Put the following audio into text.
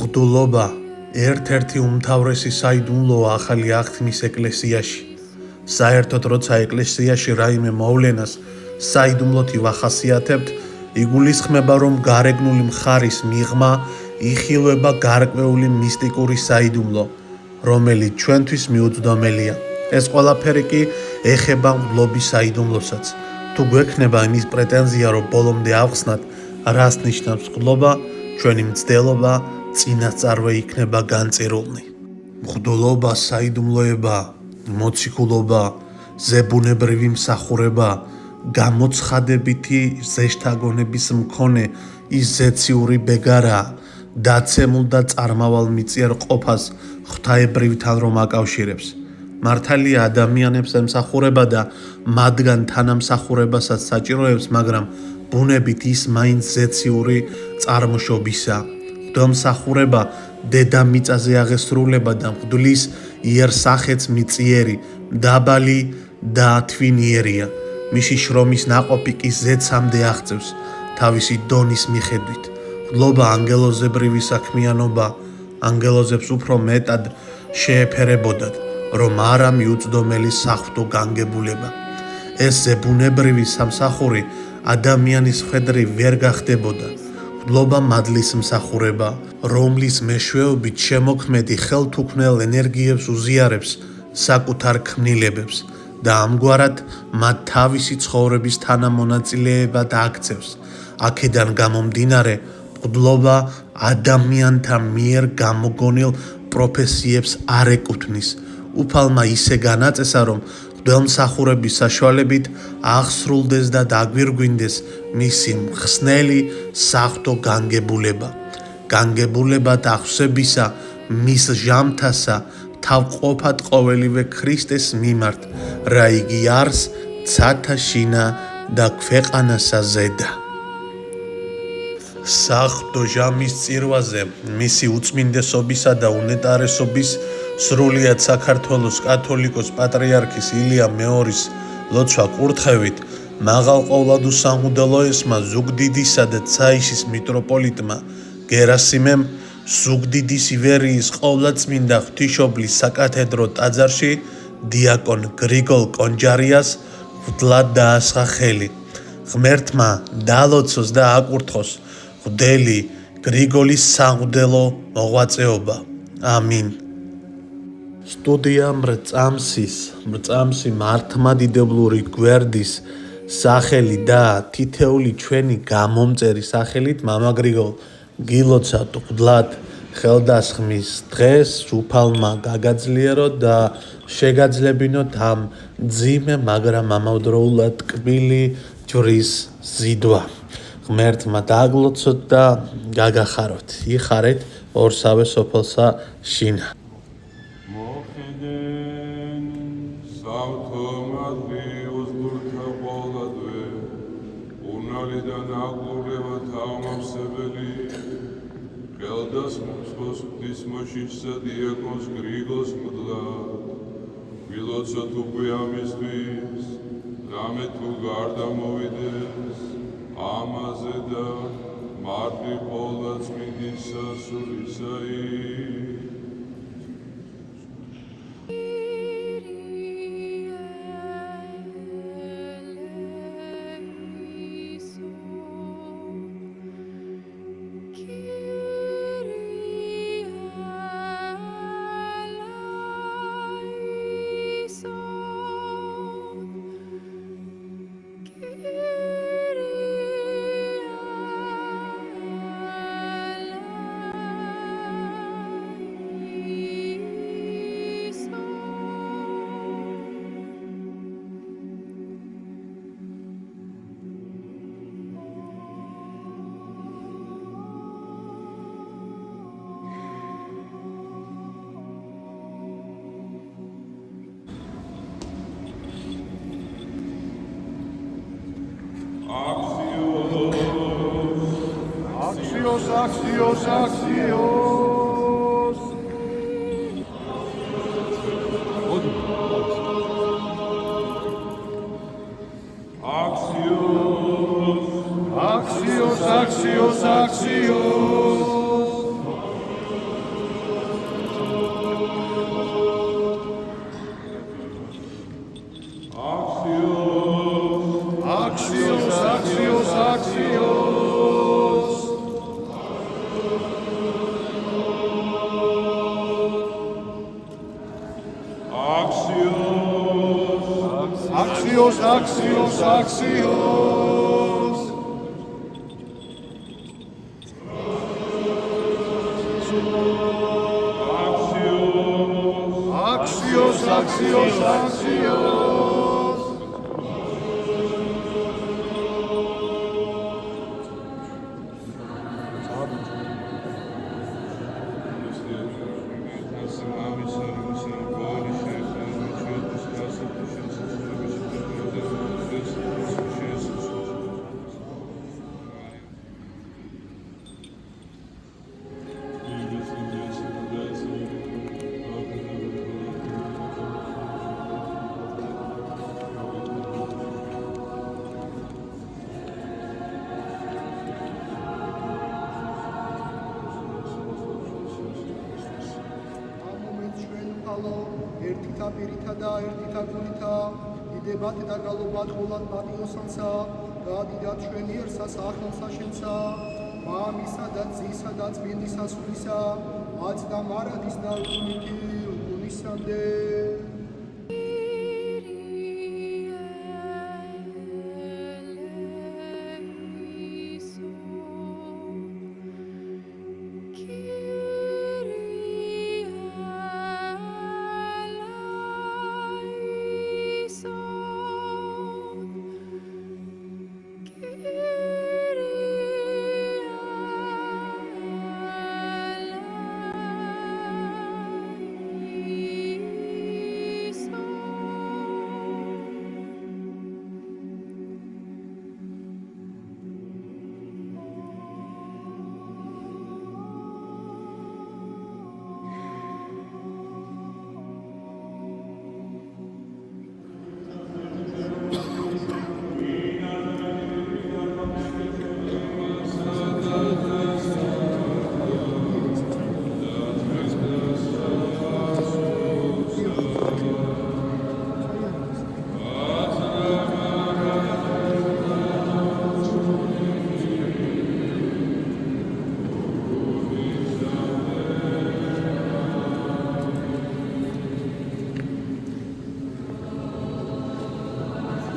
მღვდლობა ერთ-ერთი უმთავრესი საიდუმლოა ახალი აღთქმის ეკლესიაში. საერთოდ როცა ეკლესიაში რაიმე მოვლენას საიდუმლოდ ვახასიათებთ, იგულისხმება, რომ გარეგნული მხარის მიღმა იხილვება გარკვეული მისტიკური საიდუმლო, რომელიც ჩვენთვის მიუწვდომელია. ეს ყველაფერი კი ეხება მღვდლობის საიდუმლოსაც. თუ გვექნება იმის პრეტენზია, რომ ბოლომდე ავხსნათ, რას ნიშნავს მღვდლობა, ჩვენი მცდელობა წინასწარვე იქნება განწირულნი. მღვდლობა საიდუმლოება, მოციქულობა, ზებუნებრივი მსახურება, გამოცხადებითი ზეშთაგონების მქონე ის ზეციური ბეგარაა, დაცემულ და წარმავალმიწიერ ყოფას ღვთაებრივთან რომ აკავშირებს. მართალია ადამიანებს ემსახურება და მათგან თანამსახურებასაც საჭიროებს, მაგრამ ბუნებით ის მაინც ზეციური წარმოშობისაა. მღვდელმსახურება დედამიწაზე აღესრულება და მღვდლის იერსახეც მიწიერი, დაბალი და თვინიერია. მისი შრომის ნაყოფი კი ზეცამდე აღწევს თავისი დონის მიხედვით. მღვდლობა ანგელოზებრივი საქმიანობა, ანგელოზებს უფრო მეტად შეეფერებოდათ, რომ არა მიუწვდომელი საღვთო განგებულება. ეს ზებუნებრივი სამსახური ადამიანის მხედრი ვერ გახდებოდა. მღვდლობა მადლის მსახურება, რომლის მეშვეობით შემოქმედი ხელთუქმნელ ენერგიებს უზიარებს საკუთარ ქმნილებებს და ამგვარად მათ თავისი ცხოვრების თანამონაწილეებად აქცევს. აქედან გამომდინარე, მღვდლობა ადამიანთა მიერ გამოგონილ პროფესიებს არ ეკუთვნის. უფალმა ისე განაწესა, რომ მღვდელმსახურების საშუალებით აღსრულდეს და დაგვირგვინდეს მისი მხსნელი საღვთო განგებულება. განგებულებად აღსვებისა მის ჟამთასა თავყოფად ყოველივე ქრისტეს მიმართ, რა იგი არს ცათა შინა და ქვეყანასა ზედა. საღვთო ჟამის წირვაზე მისი უწმინდესობისა და უნეტარესობის სრულიად საქართველოს კათოლიკოს პატრიარქის ილია მეორის ლოცვა კურთხევით მაღალყოვლად უსამღვდელოესმა ზუგდიდისა და ცაიშის მიტროპოლიტმა გერასიმემ ზუგდიდის ივერიის ყოვლადწმინდა ღვთისმშობლის საკათედრო ტაძარში დიაკონ გრიგოლ კონჯარიას მღვდლად დაასხა ხელი. ღმერთმა დალოცოს და აკურთხოს მღვდელი გრიგოლის სამღვდელო მოღვაწეობა. ამინ. სტუდია მრწამსი მართლმადიდებლური გვერდის სახელი და თითეული ჩვენი გამომწერი სახელით მამა გრიგოლ გილოცავთ მღვდლად ხელდასხმის დღეს, უფალმა გაგაძლიეროთ და შეგაძლებინოთ ამ მძიმე, მაგრამ ამავდროულად ტკბილი ჯვრის ზიდვა. ღმერთმა დაგლოცოთ და გაგახაროთ. იხარეთ ორსავე სოფელსა შინა. Moșișa diacons Grigos mădlat, Viloța tu amistvis, Rame tu garda movides, Amazeda, Marti poldac midisa surisai. Axios. Axios. Axios, Axios. Axios, Axios, Axios. ერთითა პირითა და ერთითა გულითა დიდებად და გალობად ხოლად პატიოსანსა და დიდად ჩვენიერსას ახალსა შენსა მამისა და ძისა და წმინდისა სულისა აც და მარადის და უნისამდე